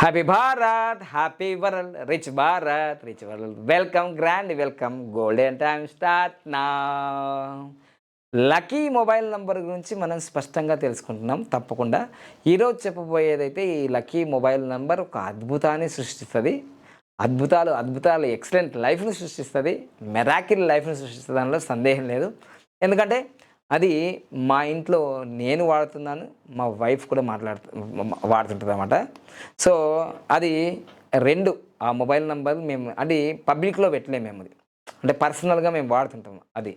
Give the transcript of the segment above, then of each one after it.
Happy Bharat, happy world, rich Bharat, rich world. Welcome, grand welcome. Golden time start నా. Lucky mobile number గురించి మనం స్పష్టంగా తెలుసుకుంటున్నాం. తప్పకుండా ఈరోజు చెప్పబోయేదైతే ఈ లక్కీ మొబైల్ నంబర్ ఒక అద్భుతాన్ని సృష్టిస్తుంది. అద్భుతాలు అద్భుతాలు ఎక్సలెంట్ లైఫ్ని సృష్టిస్తుంది. మెరాకిల్ లైఫ్ని సృష్టిస్తుంది, దానిలో సందేహం లేదు. ఎందుకంటే అది మా ఇంట్లో నేను వాడుతున్నాను, మా వైఫ్ కూడా వాడుతుంటుంది అన్నమాట. సో అది రెండు ఆ మొబైల్ నంబర్ మేము అది పబ్లిక్లో పెట్టలేము, మేము అది అంటే పర్సనల్గా మేము వాడుతుంటాము. అది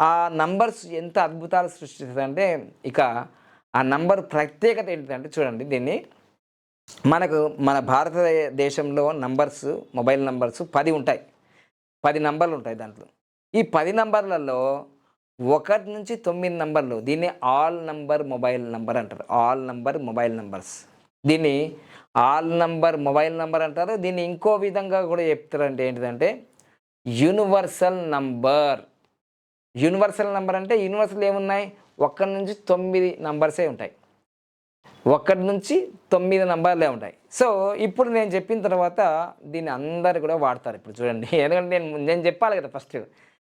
ఆ నంబర్స్ ఎంత అద్భుతాలు సృష్టిస్తుందంటే, ఇక ఆ నంబర్ ప్రత్యేకత ఏంటంటే చూడండి, దీన్ని మనకు మన భారతదేశంలో నంబర్స్, మొబైల్ నంబర్స్ 10 ఉంటాయి. 10 నంబర్లు ఉంటాయి దాంట్లో. ఈ 10 నంబర్లలో 1 నుంచి 9 నంబర్లు, దీన్ని ఆల్ నంబర్ మొబైల్ నంబర్ అంటారు. ఆల్ నంబర్ మొబైల్ నంబర్స్, దీన్ని ఆల్ నంబర్ మొబైల్ నంబర్ అంటారు. దీన్ని ఇంకో విధంగా కూడా చెప్తారంటే ఏంటిదంటే యూనివర్సల్ నంబర్. యూనివర్సల్ నంబర్ అంటే యూనివర్సల్ ఏమున్నాయి, 1 నుంచి 9 నంబర్సే ఉంటాయి. 1 నుంచి 9 నంబర్లే ఉంటాయి. సో ఇప్పుడు నేను చెప్పిన తర్వాత దీన్ని అందరు కూడా వాడతారు. ఇప్పుడు చూడండి, ఎందుకంటే నేను చెప్పాలి కదా ఫస్ట్.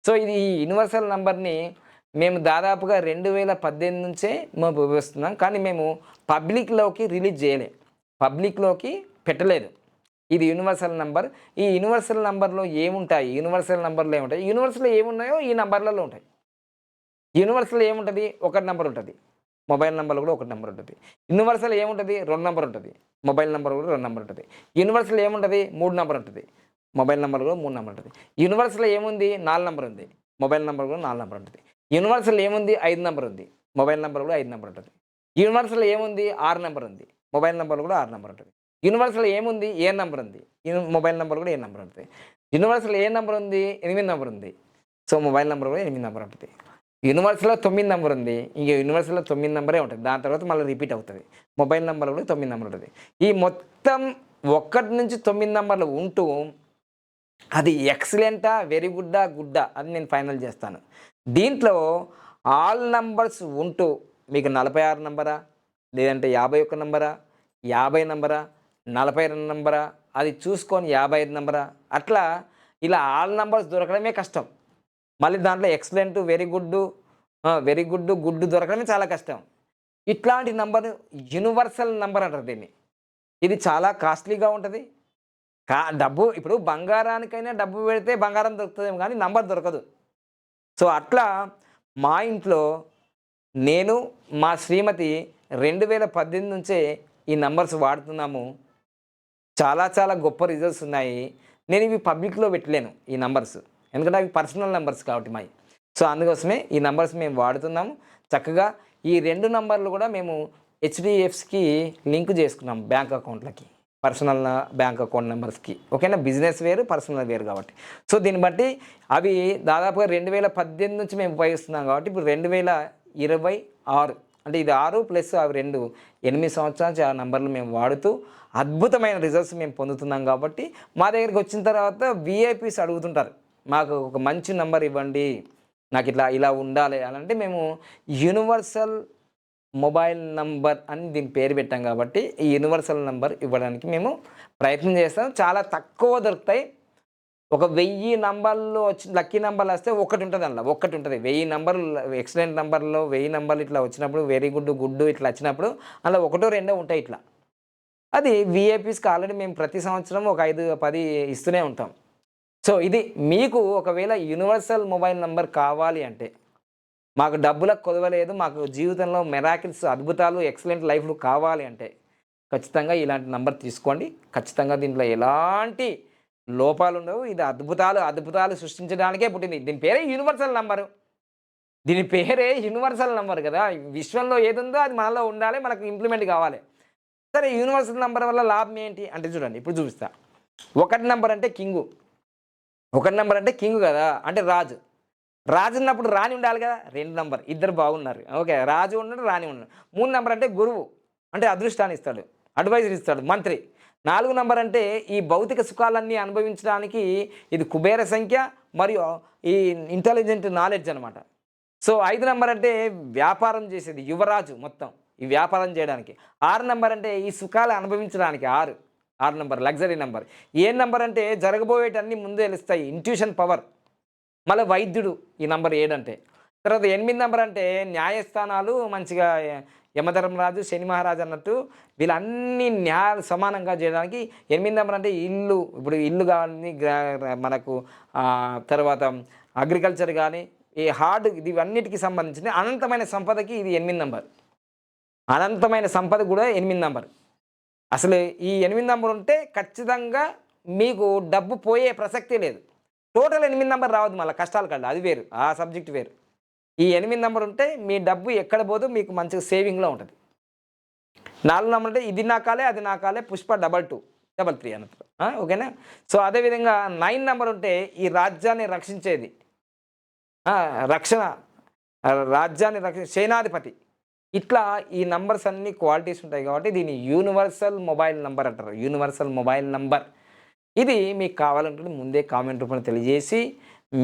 సో ఇది ఈ యూనివర్సల్ నంబర్ని మేము దాదాపుగా 2018 నుంచే మేము ఉపయోగిస్తున్నాం. కానీ మేము పబ్లిక్లోకి రిలీజ్ చేయలే, పబ్లిక్లోకి పెట్టలేదు. ఇది యూనివర్సల్ నంబర్. ఈ యూనివర్సల్ నంబర్లో ఏముంటాయి, యూనివర్సల్ నంబర్లో ఏముంటాయి, యూనివర్సల్లో ఏమున్నాయో ఈ నంబర్లలో ఉంటాయి. యూనివర్సల్ ఏముంటుంది, 1 నంబర్ ఉంటుంది. మొబైల్ నంబర్లో కూడా 1 నంబర్ ఉంటుంది. యూనివర్సల్ ఏముంటుంది, 2 నంబర్ ఉంటుంది. మొబైల్ నంబర్ కూడా 2 నంబర్ ఉంటుంది. యూనివర్సల్ ఏముంటుంది, 3 నంబర్ ఉంటుంది. మొబైల్ నంబర్ కూడా 3 నంబర్ ఉంటుంది. యూనివర్సల్ ఏముంది, 4 నంబర్ ఉంది. మొబైల్ నంబర్ కూడా 4 నంబర్ ఉంటుంది. యూనివర్సల్ ఏముంది, 5 నంబర్ ఉంది. మొబైల్ నంబర్ కూడా 5 నంబర్ ఉంటుంది. యూనివర్సల్ ఏముంది, 6 నంబర్ ఉంది. మొబైల్ నంబర్ కూడా 6 నంబర్ ఉంటుంది. యూనివర్సల్ ఏముంది, ఏ నంబర్ ఉంది. మొబైల్ నంబర్ కూడా ఏ నంబర్ ఉంటుంది. యూనివర్సల్ ఏ నంబర్ ఉంది, 8 నంబర్ ఉంది. సో మొబైల్ నంబర్ కూడా 8 నంబర్ ఉంటుంది. యూనివర్సల్‌లో 9 నంబర్ ఉంది. ఇంక యూనివర్సల్‌లో 9 నంబరే ఉంటుంది. దాని తర్వాత మళ్ళీ రిపీట్ అవుతది. మొబైల్ నంబర్ కూడా 9 నంబర్ ఉంటది. ఈ మొత్తం 1 నుంచి 9 నంబర్లు ఉంటూ అది ఎక్సలెంటా, వెరీ గుడ్డా, గుడ్డా అని నేను ఫైనల్ చేస్తాను. దీంట్లో ఆల్ నంబర్స్ ఉంటూ మీకు 46 నంబరా, లేదంటే 51 నంబరా, 50 నంబరా, 42 నంబరా, అది చూసుకొని 55 నంబరా, అట్లా ఇలా ఆల్ నంబర్స్ దొరకడమే కష్టం. మళ్ళీ దాంట్లో ఎక్సలెంట్, వెరీ గుడ్, గుడ్ దొరకడమే చాలా కష్టం. ఇట్లాంటి నంబర్ యూనివర్సల్ నంబర్ అంటారు దీన్ని. ఇది చాలా కాస్ట్‌లీగా ఉంటది. డబ్బు ఇప్పుడు బంగారానికైనా డబ్బు పెడితే బంగారం దొరుకుతదేమో గానీ నంబర్ దొరకదు. సో అట్లా మా ఇంట్లో నేను, మా శ్రీమతి 2018 నుంచే ఈ నంబర్స్ వాడుతున్నాము. చాలా చాలా గొప్ప రిజల్ట్స్ ఉన్నాయి. నేను ఇవి పబ్లిక్‌లో పెట్టలేను ఈ నంబర్స్. ఎందుకంటే అవి పర్సనల్ నంబర్స్ కాబట్టి మాయి. సో అందుకోసమే ఈ నంబర్స్ మేము వాడుతున్నాము. చక్కగా ఈ 2 నంబర్లు కూడా మేము హెచ్‌డిఎఫ్‌సికి లింక్ చేసుకున్నాం బ్యాంక్ అకౌంట్‌లకి. పర్సనల్ బ్యాంక్ అకౌంట్ నంబర్స్‌కి. ఓకేనా, బిజినెస్ వేరు, పర్సనల్ వేరు కాబట్టి. సో దీన్ని బట్టి అవి దాదాపుగా 2018 నుంచి మేము ఉపయోగిస్తున్నాం కాబట్టి ఇప్పుడు 2026 అంటే ఇది 6 ప్లస్ అవి 2 8 సంవత్సరాల నుంచి ఆ నంబర్లు మేము వాడుతూ అద్భుతమైన రిజల్ట్స్ మేము పొందుతున్నాం కాబట్టి మా దగ్గరికి వచ్చిన తర్వాత వీఐపీస్ అడుగుతుంటారు, మాకు ఒక మంచి నంబర్ ఇవ్వండి, నాకు ఇట్లా ఇలా ఉండాలి అని. అంటే మేము యూనివర్సల్ మొబైల్ నంబర్ అని దీని పేరు పెట్టాం కాబట్టి ఈ యూనివర్సల్ నంబర్ ఇవ్వడానికి మేము ప్రయత్నం చేస్తాం. చాలా తక్కువ దొరుకుతాయి. ఒక 1000 నంబర్లు వచ్చి లక్కీ నంబర్లు వస్తే ఒకటి ఉంటుంది, అందులో ఒక్కటి ఉంటుంది. 1000 నంబర్లు ఎక్సలెంట్ నంబర్లో 1000 నంబర్లు ఇట్లా వచ్చినప్పుడు, వెరీ గుడ్, గుడ్ ఇట్లా వచ్చినప్పుడు అందులో ఒకటో రెండో ఉంటాయి ఇట్లా. అది వీఐపీస్‌కి ఆల్రెడీ మేము ప్రతి సంవత్సరం ఒక 5, 10 ఇస్తూనే ఉంటాం. సో ఇది మీకు ఒకవేళ యూనివర్సల్ మొబైల్ నంబర్ కావాలి అంటే, మాకు డబ్బులకు కొదవలేదు, మాకు జీవితంలో మెరాకిల్స్, అద్భుతాలు, ఎక్సలెంట్ లైఫ్‌లు కావాలి అంటే ఖచ్చితంగా ఇలాంటి నంబర్ తీసుకోండి. ఖచ్చితంగా దీంట్లో ఎలాంటి లోపాలుండవు. ఇది అద్భుతాలు, అద్భుతాలు సృష్టించడానికే పుట్టింది. దీని పేరే యూనివర్సల్ నంబరు. దీని పేరే యూనివర్సల్ నంబర్ కదా! విశ్వంలో ఏదుందో అది మనలో ఉండాలి, మనకు ఇంప్లిమెంట్ కావాలి. సరే, యూనివర్సల్ నంబర్ వల్ల లాభం ఏంటి అంటే చూడండి, ఇప్పుడు చూపిస్తా. 1 నంబర్ అంటే కింగు. 1 నంబర్ అంటే కింగ్ కదా! అంటే రాజు. రాజు ఉన్నప్పుడు రాణి ఉండాలి కదా! 2 నంబర్, ఇద్దరు బాగున్నారు. ఓకే, రాజు ఉన్నాడు, రాణి ఉన్నాడు. 3 నంబర్ అంటే గురువు, అంటే అదృష్టాన్ని ఇస్తాడు, అడ్వైజర్ ఇస్తాడు, మంత్రి. 4 నంబర్ అంటే ఈ భౌతిక సుఖాలన్నీ అనుభవించడానికి ఇది కుబేర సంఖ్య మరియు ఈ ఇంటెలిజెంట్ నాలెడ్జ్ అనమాట. సో 5 నంబర్ అంటే వ్యాపారం చేసేది, యువరాజు మొత్తం. ఈ వ్యాపారం చేయడానికి. 6 నంబర్ అంటే ఈ సుఖాలు అనుభవించడానికి 6. 6 నంబర్ లగ్జరీ నంబర్. 7 నంబర్ అంటే జరగబోయేటన్నీ ముందే తెలుస్తాయి. Intuition power. మళ్ళా వైద్యుడు ఈ నంబర్ 7 అంటే. తర్వాత 8 నంబర్ అంటే న్యాయస్థానాలు మంచిగా యమధర్మరాజు, శని మహారాజు అన్నట్టు వీళ్ళన్నీ న్యాయాలు సమానంగా చేయడానికి 8 నంబర్ అంటే ఇల్లు. ఇప్పుడు ఇల్లు గాని మనకు తర్వాత అగ్రికల్చర్ గానీ, ఈ హార్డ్ ఇవన్నిటికి సంబంధించిన అనంతమైన సంపదకి ఇది 8 నంబర్. అనంతమైన సంపద కూడా 8 నంబర్. అసలు ఈ 8 నంబర్ ఉంటే ఖచ్చితంగా మీకు డబ్బు పోయే ప్రసక్తే లేదు. టోటల్ 8 నంబర్ రావద్దు మళ్ళా కష్టాల కల్లా. అది వేరు. ఆ సబ్జెక్ట్ వేరు. ఈ 8 నంబర్ ఉంటే మీ డబ్బు ఎక్కడ పోదు మీకు మంచిగా సేవింగ్‌లో ఉంటది. 4 నంబర్ అంటే ఇది నా కాలే, అది నా కాలే, పుష్ప 22, 33 అన్నట్టు. ఓకేనా? సో, అదేవిధంగా 9 నంబర్ ఉంటే ఈ రాజ్యాన్ని రక్షించేది. రక్షణ రాజ్యాన్ని సేనాధిపతి. ఇట్లా ఈ నంబర్స్ అన్నీ క్వాలిటీస్ ఉంటాయి కాబట్టి దీన్ని యూనివర్సల్ మొబైల్ నంబర్ అంటారు. Universal mobile number. ఇది మీకు కావాలంటే ముందే కామెంట్ రూపంలో తెలియజేసి,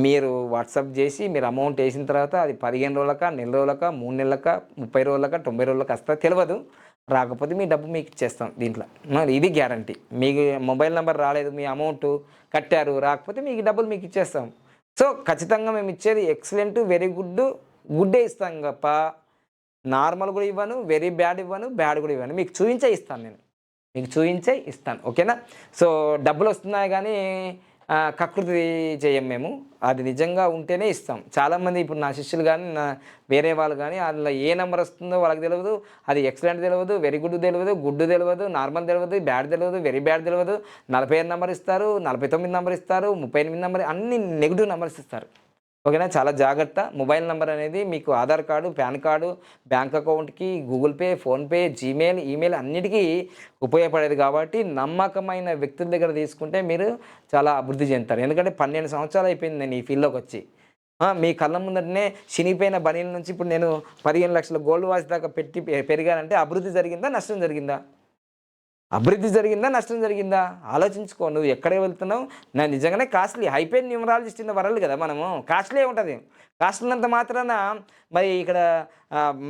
మీరు వాట్సాప్ చేసి, మీరు అమౌంట్ వేసిన తర్వాత అది 15 రోజులకా, నెల రోజులకా, 3 నెలలకా, 30 రోజులకా, 90 రోజులకా వస్తుందో తెలవదు. రాకపోతే మీ డబ్బు మీకు ఇచ్చేస్తాం దీంట్లో. ఇది గ్యారంటీ. మీకు మొబైల్ నంబర్ రాలేదు, మీ అమౌంట్ కట్టారు, రాకపోతే మీకు డబ్బులు మీకు ఇచ్చేస్తాం. సో, ఖచ్చితంగా మేము ఇచ్చేది ఎక్సలెంట్, వెరీ గుడ్, గుడ్డే ఇస్తాం తప్ప నార్మల్ కూడా ఇవ్వను, వెరీ బ్యాడ్ ఇవ్వను, బ్యాడ్ కూడా ఇవ్వను. మీకు చూయించే ఇస్తాను నేను. మీకు చూయించే ఇస్తాను. ఓకేనా? సో, డబ్బులొస్తున్నాయి గానీ కకృతి చెయ్యం మేము. అది నిజంగా ఉంటేనే ఇస్తాం. చాలామంది ఇప్పుడు నా శిష్యులు గానీ, వేరే వాళ్ళు గానీ అందులో ఏ నంబర్ వస్తుందో వాళ్ళకి తెలవదు. అది ఎక్సలెంట్ తెలవదు, వెరీ గుడ్ తెలవదు, గుడ్ తెలవదు, నార్మల్ తెలవదు, బ్యాడ్ తెలవదు, వెరీ బ్యాడ్ తెలవదు. 45 నంబర్ ఇస్తారు, 49 నంబర్ ఇస్తారు, 38 నంబర్, అన్ని నెగెటివ్ నంబర్స్ ఇస్తారు. ఓకేనా? చాలా జాగ్రత్త. మొబైల్ నంబర్ అనేది మీకు Aadhaar card, PAN card, bank అకౌంట్‌కి, Google Pay, PhonePe, Gmail, email అన్నిటికీ ఉపయోగపడేది కాబట్టి నమ్మకమైన వ్యక్తుల దగ్గర తీసుకుంటే మీరు చాలా అభివృద్ధి చెందుతారు. ఎందుకంటే 12 సంవత్సరాలు అయిపోయింది నేను ఈ ఫీల్డ్‌లోకి వచ్చి. మీ కళ్ళ ముందటనే చినిగిపోయిన బనీల నుంచి ఇప్పుడు నేను 15 లక్షల గోల్డ్ వాచ్ దాకా పెట్టి పెరిగానంటే అభివృద్ధి జరిగిందా? నష్టం జరిగిందా? అభివృద్ధి జరిగిందా? నష్టం జరిగిందా? ఆలోచించుకో. నువ్వు ఎక్కడికి వెళ్తున్నావు? నిజంగానే costly hyped numerologist in the world కదా మనము. కాస్ట్లీయే ఉంటది. కాస్ట్లీ ఉన్నంత మాత్రాన మరి ఇక్కడ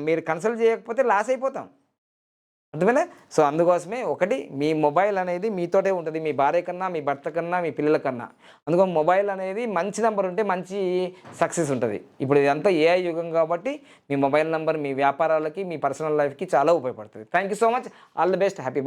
మీరు కన్సల్ట్ చేయకపోతే లాస్ అయిపోతాం. అర్థమైందా? సో, అందుకోసమే ఒకటి మీ మొబైల్ అనేది మీతోటే ఉంటది. మీ భార్య కన్నా, మీ భర్త కన్నా, మీ పిల్లల కన్నా. అందుకని మొబైల్ అనేది మంచి నంబర్ ఉంటే మంచి సక్సెస్ ఉంటది. ఇప్పుడు ఇదంతా ఏఐ యుగం కాబట్టి మీ మొబైల్ నంబర్ మీ వ్యాపారాలకి, మీ పర్సనల్ లైఫ్‌కి చాలా ఉపయోగపడుతది. Thank you so much. All the best. Happy